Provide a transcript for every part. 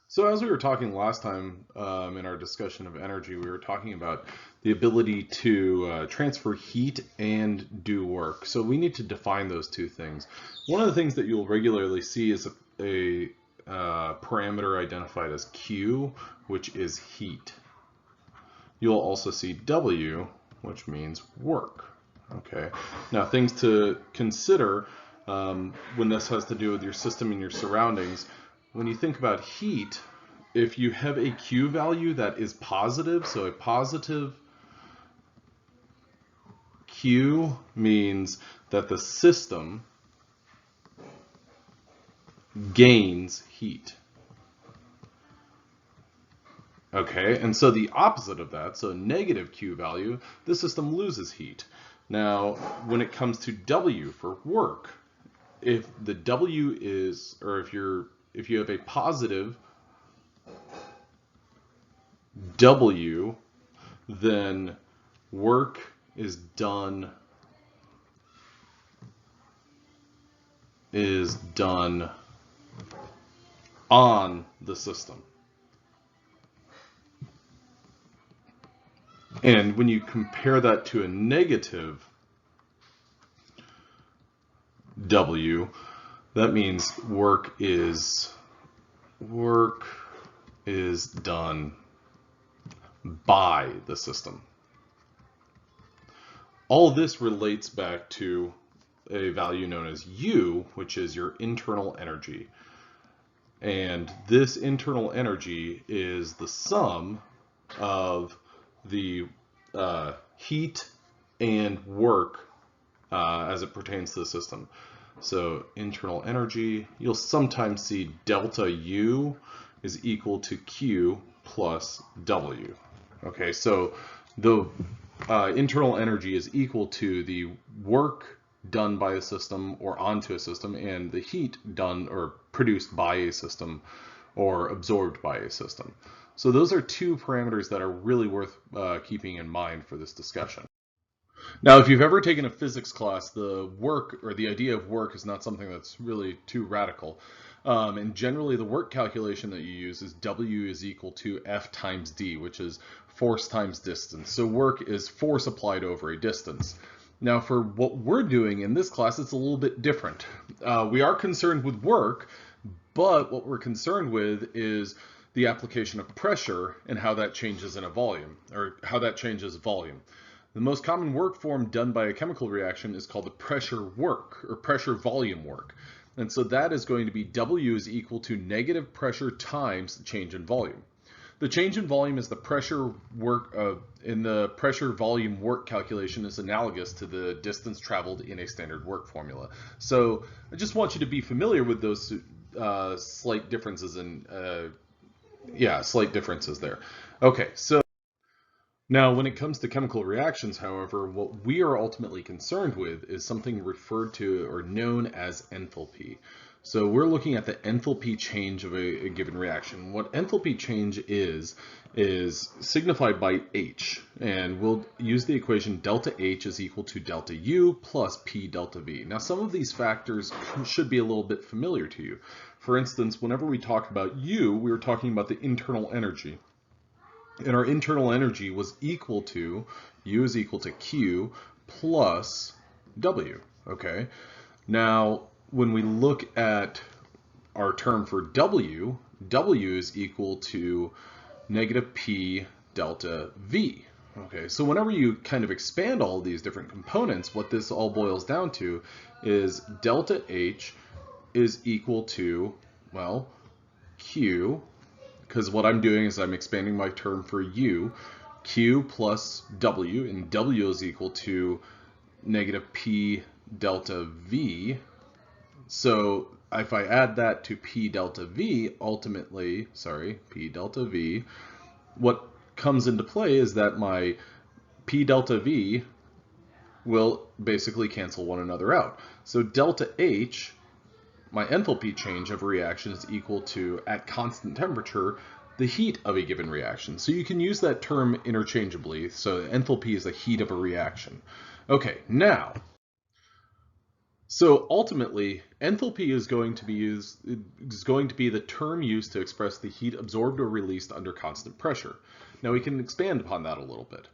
So as we were talking last time in our discussion of energy, we were talking about the ability to transfer heat and do work. So we need to define those two things. One of the things that you'll regularly see is a parameter identified as Q, which is heat. You'll also see W, which means work. Okay. Now things to consider when this has to do with your system and your surroundings. When you think about heat, if you have a Q value that is positive, so a positive Q means that the system gains heat. Okay, and so the opposite of that, so a negative Q value, the system loses heat. Now, when it comes to W for work, if the W is, or if you have a positive W, then work is done on the system. And when you compare that to a negative W, that means work is done by the system. All this relates back to a value known as U, which is your internal energy. And this internal energy is the sum of the heat and work as it pertains to the system. So internal energy, you'll sometimes see delta U is equal to Q plus W. Okay, so the internal energy is equal to the work done by a system or onto a system and the heat done or produced by a system or absorbed by a system. So those are two parameters that are really worth keeping in mind for this discussion. Now, if you've ever taken a physics class, the work or the idea of work is not something that's really too radical. And generally the work calculation that you use is W is equal to F times D, which is force times distance. So work is force applied over a distance. Now for what we're doing in this class, it's a little bit different. We are concerned with work, but what we're concerned with is the application of pressure and how that changes in a volume, or how that changes volume. The most common work form done by a chemical reaction is called the pressure work, or pressure volume work. And so that is going to be W is equal to negative pressure times the change in volume. The change in volume is the pressure work in the pressure volume work calculation is analogous to the distance traveled in a standard work formula. So I just want you to be familiar with those slight differences slight differences there. Okay, so now when it comes to chemical reactions, however, what we are ultimately concerned with is something referred to or known as enthalpy. So we're looking at the enthalpy change of a given reaction. What enthalpy change is signified by H, and we'll use the equation delta H is equal to delta U plus P delta V. Now some of these factors should be a little bit familiar to you. For instance, whenever we talked about U, we were talking about the internal energy. And our internal energy was equal to, U is equal to Q plus W, okay? Now, when we look at our term for W, W is equal to negative P delta V. Okay, so whenever you kind of expand all of these different components, what this all boils down to is delta H is equal to, well, Q, because what I'm doing is I'm expanding my term for U, Q plus W, and W is equal to negative P delta V. So if I add that to P delta V, P delta V, what comes into play is that my P delta V will basically cancel one another out. So delta H, my enthalpy change of a reaction, is equal to, at constant temperature, the heat of a given reaction. So you can use that term interchangeably. So enthalpy is the heat of a reaction. Okay, now, So ultimately, enthalpy is going to be the term used to express the heat absorbed or released under constant pressure. Now we can expand upon that a little bit.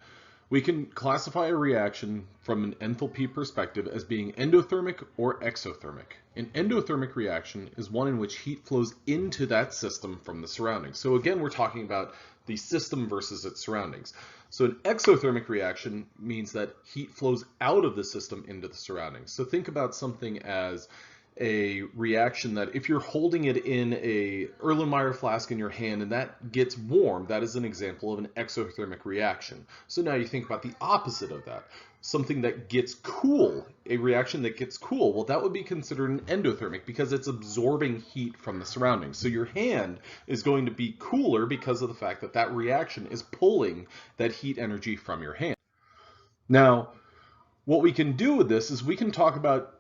We can classify a reaction from an enthalpy perspective as being endothermic or exothermic. An endothermic reaction is one in which heat flows into that system from the surroundings. So again, we're talking about the system versus its surroundings. So an exothermic reaction means that heat flows out of the system into the surroundings. So think about something as a reaction that if you're holding it in a Erlenmeyer flask in your hand and that gets warm, that is an example of an exothermic reaction. So now you think about the opposite of that, something that gets cool, a reaction that gets cool. Well, that would be considered an endothermic because it's absorbing heat from the surroundings. So your hand is going to be cooler because of the fact that that reaction is pulling that heat energy from your hand. Now, what we can do with this is we can talk about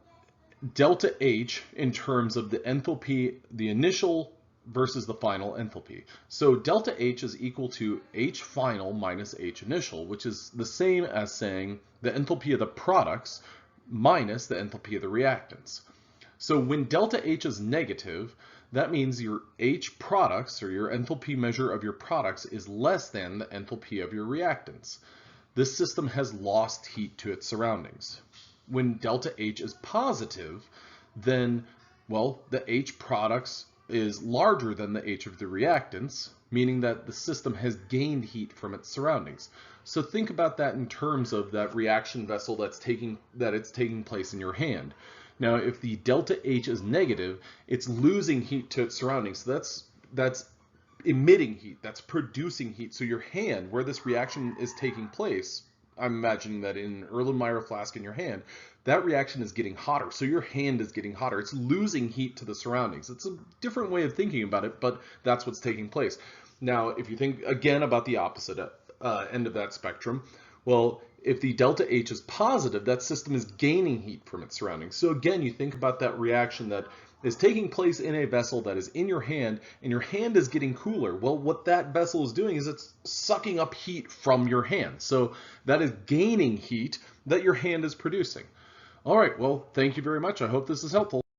delta H in terms of the enthalpy, the initial versus the final enthalpy. So delta H is equal to H final minus H initial, which is the same as saying the enthalpy of the products minus the enthalpy of the reactants. So when delta H is negative, that means your H products, or your enthalpy measure of your products, is less than the enthalpy of your reactants. This system has lost heat to its surroundings. When delta H is positive, then, well, the H products is larger than the H of the reactants, meaning that the system has gained heat from its surroundings. So think about that in terms of that reaction vessel that's taking place in your hand. Now, if the delta H is negative, it's losing heat to its surroundings. So that's emitting heat, that's producing heat. So your hand, where this reaction is taking place, I'm imagining that in an Erlenmeyer flask in your hand, that reaction is getting hotter. So your hand is getting hotter. It's losing heat to the surroundings. It's a different way of thinking about it, but that's what's taking place. Now, if you think again about the opposite end of that spectrum, well, if the delta H is positive, that system is gaining heat from its surroundings. So again, you think about that reaction that is taking place in a vessel that is in your hand, and your hand is getting cooler. Well, what that vessel is doing is it's sucking up heat from your hand. So that is gaining heat that your hand is producing. All right, well, thank you very much. I hope this is helpful.